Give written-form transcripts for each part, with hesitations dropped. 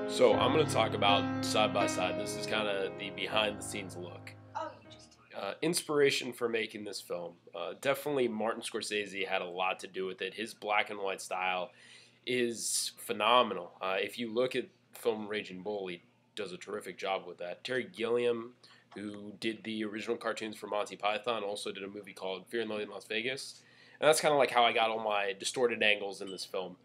So I'm going to talk about Side by Side. This is kind of the behind-the-scenes look. Inspiration for making this film. Definitely Martin Scorsese had a lot to do with it. His black and white style is phenomenal. If you look at film Raging Bull, he does a terrific job with that. Terry Gilliam, who did the original cartoons for Monty Python, also did a movie called Fear and Loathing in Las Vegas. And that's kind of like how I got all my distorted angles in this film.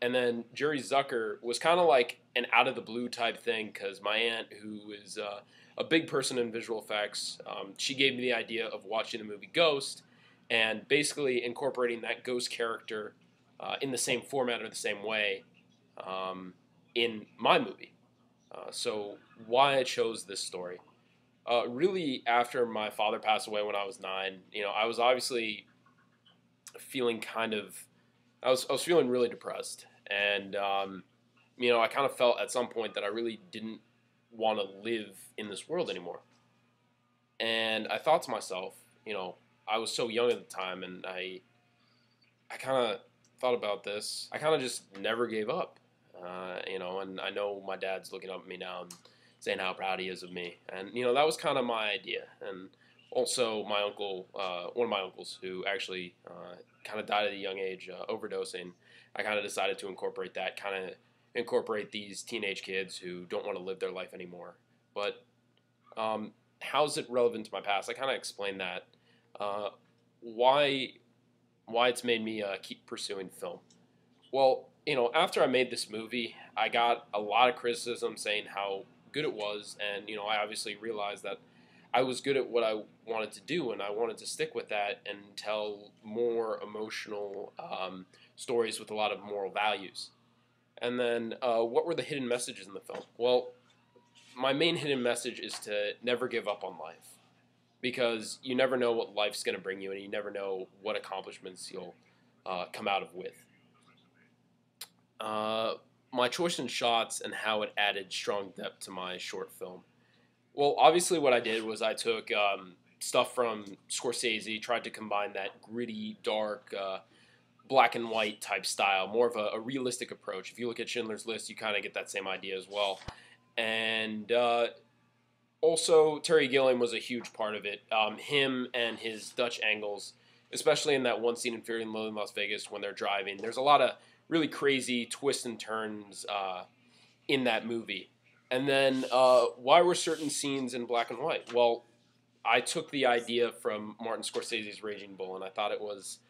And then Jerry Zucker was kind of like an out-of-the-blue type thing because my aunt, who is a big person in visual effects, she gave me the idea of watching the movie Ghost and basically incorporating that Ghost character in the same format or the same way in my movie. So why I chose this story. Really, after my father passed away when I was 9, I was obviously feeling I was feeling really depressed, and I kind of felt at some point that I really didn't want to live in this world anymore. And I thought to myself, I was so young at the time, and I kind of thought about this. I kind of just never gave up, and I know my dad's looking up at me now and saying how proud he is of me, and that was kind of my idea. And also my uncle, one of my uncles who actually kind of died at a young age, overdosing, I kind of decided to incorporate that, incorporate these teenage kids who don't want to live their life anymore. But how's it relevant to my past? I kind of explained that. Why it's made me keep pursuing film. Well, after I made this movie, I got a lot of criticism saying how good it was, and I obviously realized that I was good at what I wanted to do, and I wanted to stick with that and tell more emotional stories with a lot of moral values. And then what were the hidden messages in the film? Well, my main hidden message is to never give up on life, because you never know what life's going to bring you, and you never know what accomplishments you'll come out of with. My choice in shots and how it added strong depth to my short film. Well, obviously what I did was I took stuff from Scorsese, tried to combine that gritty, dark, black and white type style, more of a realistic approach. If you look at Schindler's List, you kind of get that same idea as well. And also, Terry Gilliam was a huge part of it. Him and his Dutch angles, especially in that one scene in Fear and Loathing in Las Vegas when they're driving. There's a lot of really crazy twists and turns in that movie. And then why were certain scenes in black and white? Well, I took the idea from Martin Scorsese's Raging Bull, and I thought it was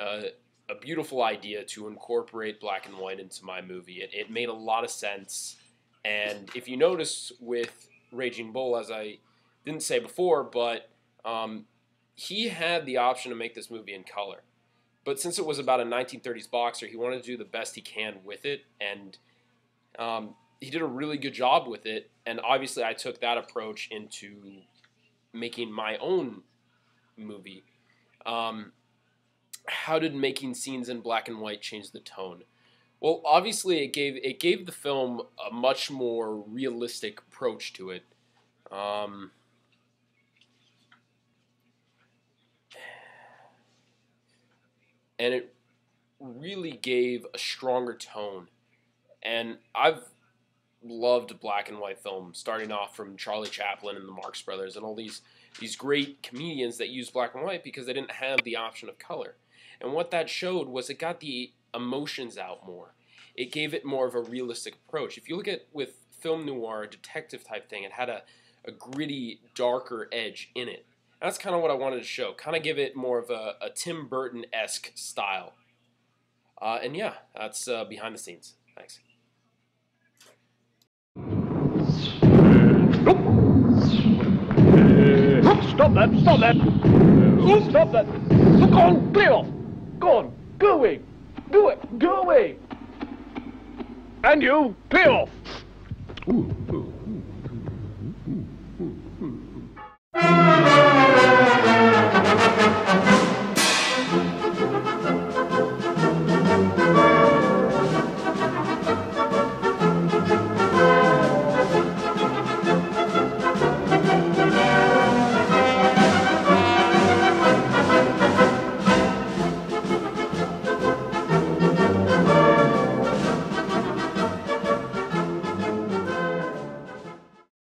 a beautiful idea to incorporate black and white into my movie. It made a lot of sense. And if you notice with Raging Bull, as I didn't say before, but he had the option to make this movie in color. But since it was about a 1930s boxer, he wanted to do the best he can with it, and he did a really good job with it. And obviously I took that approach into making my own movie. How did making scenes in black and white change the tone? Well, obviously it gave the film a much more realistic approach to it. And it really gave a stronger tone. And I've loved black and white film, starting off from Charlie Chaplin and the Marx Brothers and all these great comedians that used black and white because they didn't have the option of color. And what that showed was it got the emotions out more. It gave it more of a realistic approach. If you look at with film noir, a detective type thing, it had a gritty, darker edge in it. And that's kind of what I wanted to show. Kind of give it more of a Tim Burton-esque style. And yeah, that's behind the scenes. Thanks. Stop that! Stop that! Stop that! Go on, clear off! Go on, go away! Do it! Go away! And you, clear off!